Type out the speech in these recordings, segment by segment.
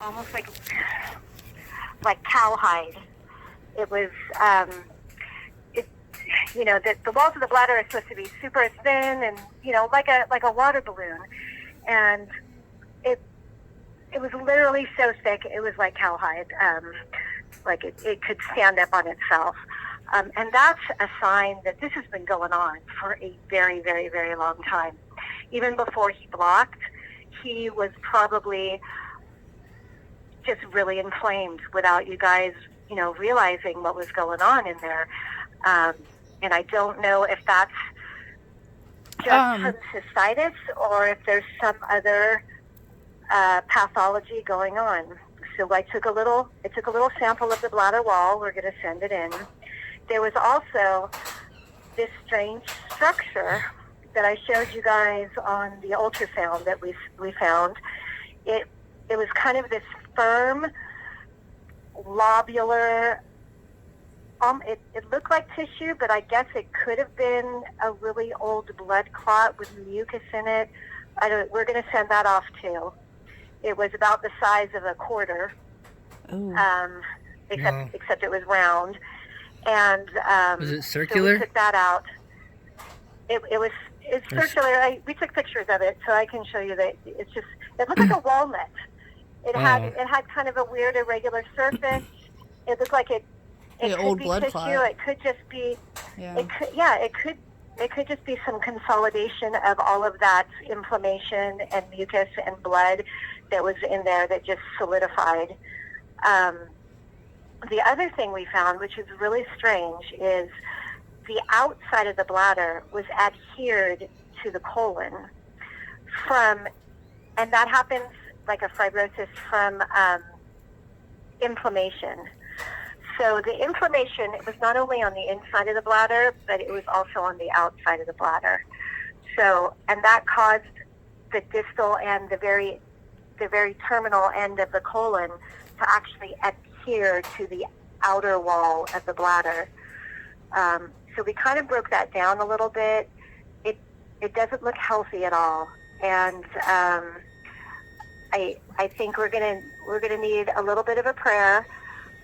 almost like cowhide. It was, it, the walls of the bladder are supposed to be super thin and, like a water balloon. And it was literally so thick, it was like cowhide. Like it could stand up on itself. And that's a sign that this has been going on for a very, very, very long time. Even before he blocked, he was probably just really inflamed without you guys, realizing what was going on in there. And I don't know if that's just from cystitis or if there's some other pathology going on. So it took a little sample of the bladder wall. We're going to send it in. There was also this strange structure that I showed you guys on the ultrasound that we found. It was kind of this firm, lobular. It looked like tissue, but I guess it could have been a really old blood clot with mucus in it. We're going to send that off too. It was about the size of a quarter, except it was round. And was it circular? So we took that out. It's circular. We took pictures of it, so I can show you that. It looked like a walnut. It had kind of a weird irregular surface. It looked like it could be tissue. Clot. It could just be. Yeah. It could just be some consolidation of all of that inflammation and mucus and blood that was in there that just solidified. The other thing we found, which is really strange, is the outside of the bladder was adhered to the colon and that happens like a fibrosis from inflammation. So the inflammation, it was not only on the inside of the bladder, but it was also on the outside of the bladder. So, and that caused the distal and the very terminal end of the colon to actually adhere to the outer wall of the bladder. So we kind of broke that down a little bit. It doesn't look healthy at all, and I think we're gonna need a little bit of a prayer,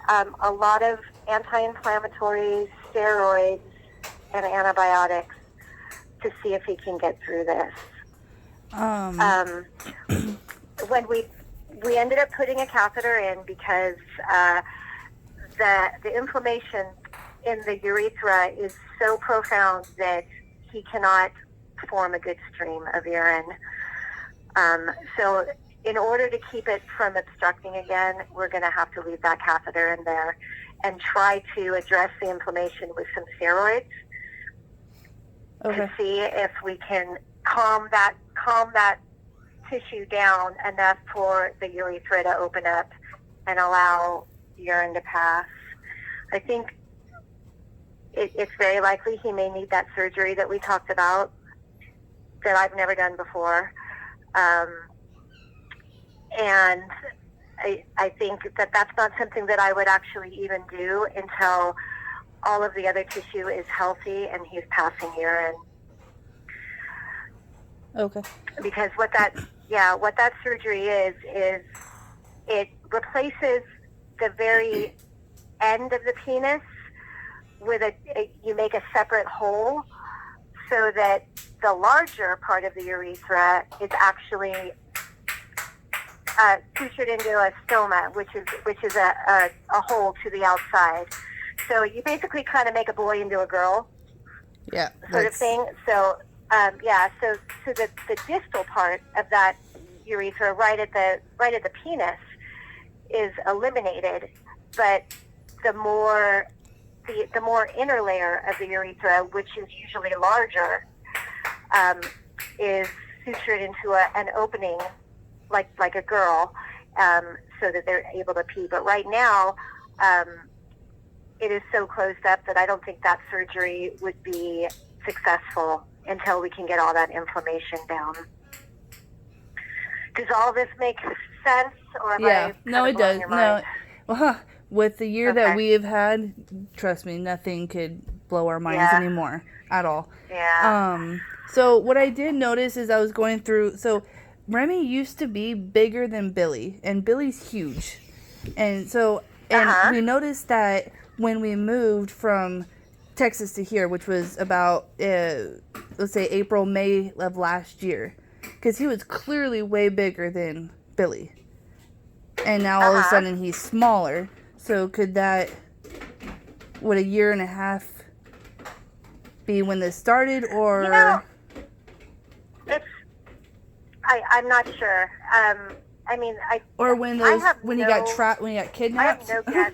a lot of anti-inflammatories, steroids, and antibiotics to see if he can get through this. When we ended up putting a catheter in because the inflammation in the urethra is so profound that he cannot form a good stream of urine. So in order to keep it from obstructing again, we're going to have to leave that catheter in there and try to address the inflammation with some steroids to see if we can calm that tissue down enough for the urethra to open up and allow urine to pass. I think it's very likely he may need that surgery that we talked about that I've never done before. And I think that's not something that I would actually even do until all of the other tissue is healthy and he's passing urine. Okay. Because what that surgery is it replaces the very end of the penis with you make a separate hole so that the larger part of the urethra is actually sutured into a stoma, which is a hole to the outside. So you basically kind of make a boy into a girl, sort of thing. So so the distal part of that urethra, right at the penis, is eliminated, but the more inner layer of the urethra, which is usually larger, is sutured into an opening like a girl, so that they're able to pee. But right now, it is so closed up that I don't think that surgery would be successful until we can get all that inflammation down. Does all this make sense? Or no, it does. No, with the year that we have had, trust me, nothing could blow our minds anymore at all. Yeah. So what I did notice is I was going through. So Remy used to be bigger than Billy, and Billy's huge. And so, and we noticed that when we moved from Texas to here, which was about, let's say, April, May of last year, because he was clearly way bigger than Billy. And now all of a sudden he's smaller. So could that, would a year and a half be when this started, or? You know, I'm not sure. I mean, or when those, when he got trapped, when he got kidnapped. I have no guess.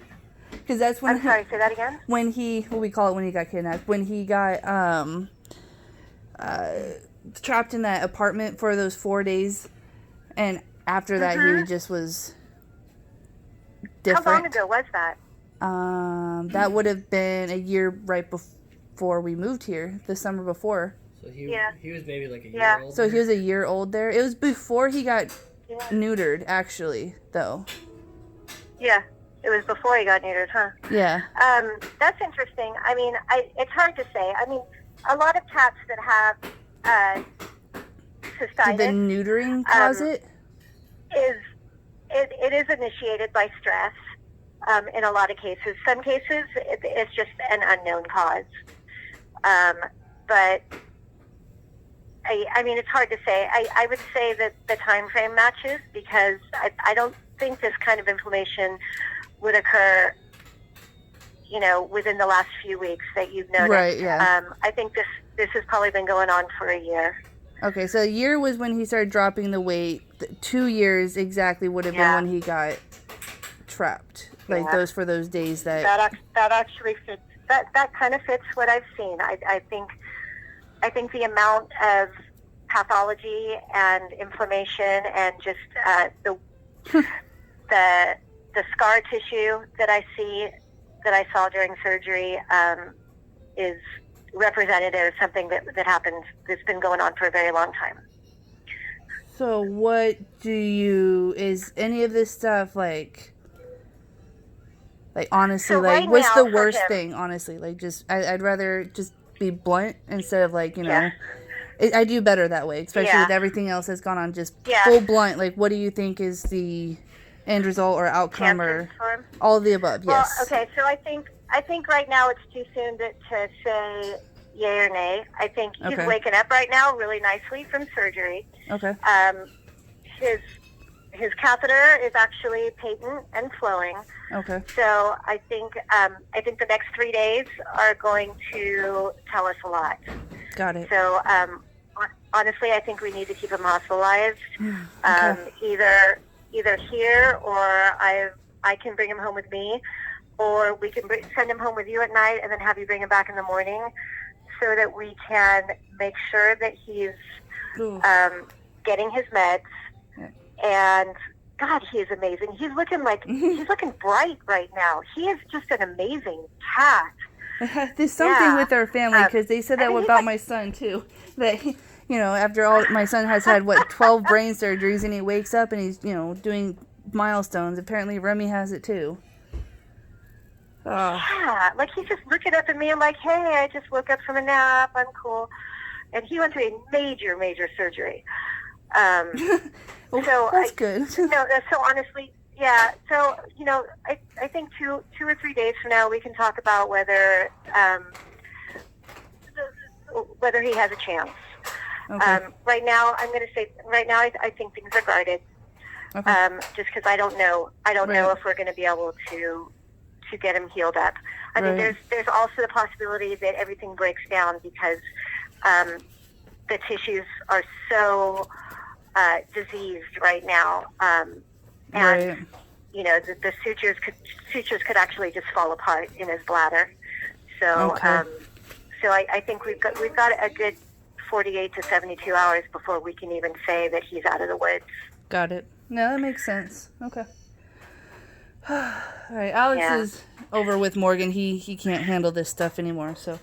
Because that's when. I'm sorry. Say that again. When he, what we call it, when he got kidnapped, when he got trapped in that apartment for those 4 days, and after that he just was different. How long ago was that? That would have been a year right before we moved here, the summer before. So he was maybe like a year old. So he was a year old there. It was before he got neutered, actually, though. Yeah, it was before he got neutered, huh? Yeah. That's interesting. I mean, it's hard to say. I mean, a lot of cats that have cystitis. Did the neutering cause it? It is initiated by stress. In a lot of cases, some cases it's just an unknown cause. But I mean, it's hard to say. I would say that the time frame matches, because I don't think this kind of inflammation would occur, within the last few weeks that you've noticed. Right, yeah. I think this has probably been going on for a year. Okay, so a year was when he started dropping the weight. 2 years exactly would have been when he got trapped. Like those for those days that actually fits. That kind of fits what I've seen. I think the amount of pathology and inflammation and just the scar tissue that I saw during surgery is representative of something that happened that's been going on for a very long time. So is any of this stuff like honestly, so like right what's now, the worst thing, honestly? Like, just I'd rather just be blunt instead of like, I do better that way, especially with everything else that's gone on, just full blunt. Like, what do you think is the end result or outcome or all of the above? Well, yes. Okay, so I think right now it's too soon to say yay or nay. I think he's waking up right now really nicely from surgery. Okay. His catheter is actually patent and flowing. Okay. So I think the next 3 days are going to tell us a lot. Got it. So honestly, I think we need to keep him hospitalized. Either here, or I can bring him home with me, or we can send him home with you at night and then have you bring him back in the morning, so that we can make sure that he's getting his meds. And God, he is amazing. He's looking bright right now. He is just an amazing cat. There's something with our family, because they said that about my son too. That after all, my son has had 12 brain surgeries, and he wakes up and he's doing milestones. Apparently, Remy has it too. Yeah, like he's just looking up at me and like, hey, I just woke up from a nap. I'm cool. And he went through a major surgery. Well, so that's good. So honestly, yeah. So I think 2 or 3 days from now we can talk about whether he has a chance. Okay. Right now, I'm going to say I think things are guarded. Okay. Just because I don't know if we're going to be able to get him healed up. I mean, there's also the possibility that everything breaks down because the tissues are so diseased right now, and the sutures could actually just fall apart in his bladder. So I think we've got a good 48 to 72 hours before we can even say that he's out of the woods. Got it. No, that makes sense. Okay. All right, Alex is over with Morgan. He can't handle this stuff anymore, so.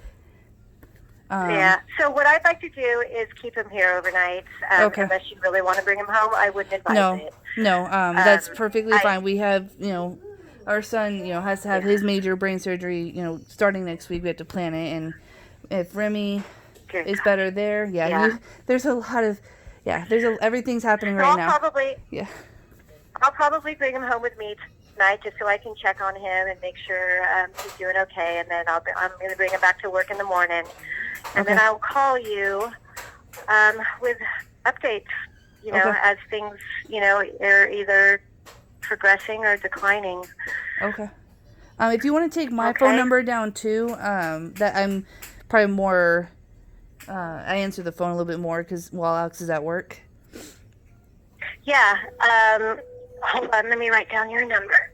So what I'd like to do is keep him here overnight. Unless you really want to bring him home, I wouldn't advise it. No, that's perfectly fine. We have, our son, has to have his major brain surgery, starting next week. We have to plan it, and if Remy is better there, there's a lot of, Yeah, everything's happening So right now. Yeah. I'll probably bring him home with me tonight just so I can check on him and make sure he's doing okay. And then I'm going to bring him back to work in the morning. And then I'll call you with updates, as things, are either progressing or declining. Okay. If you want to take my phone number down too, that I'm probably more, I answer the phone a little bit more while Alex is at work. Yeah. Hold on, let me write down your number.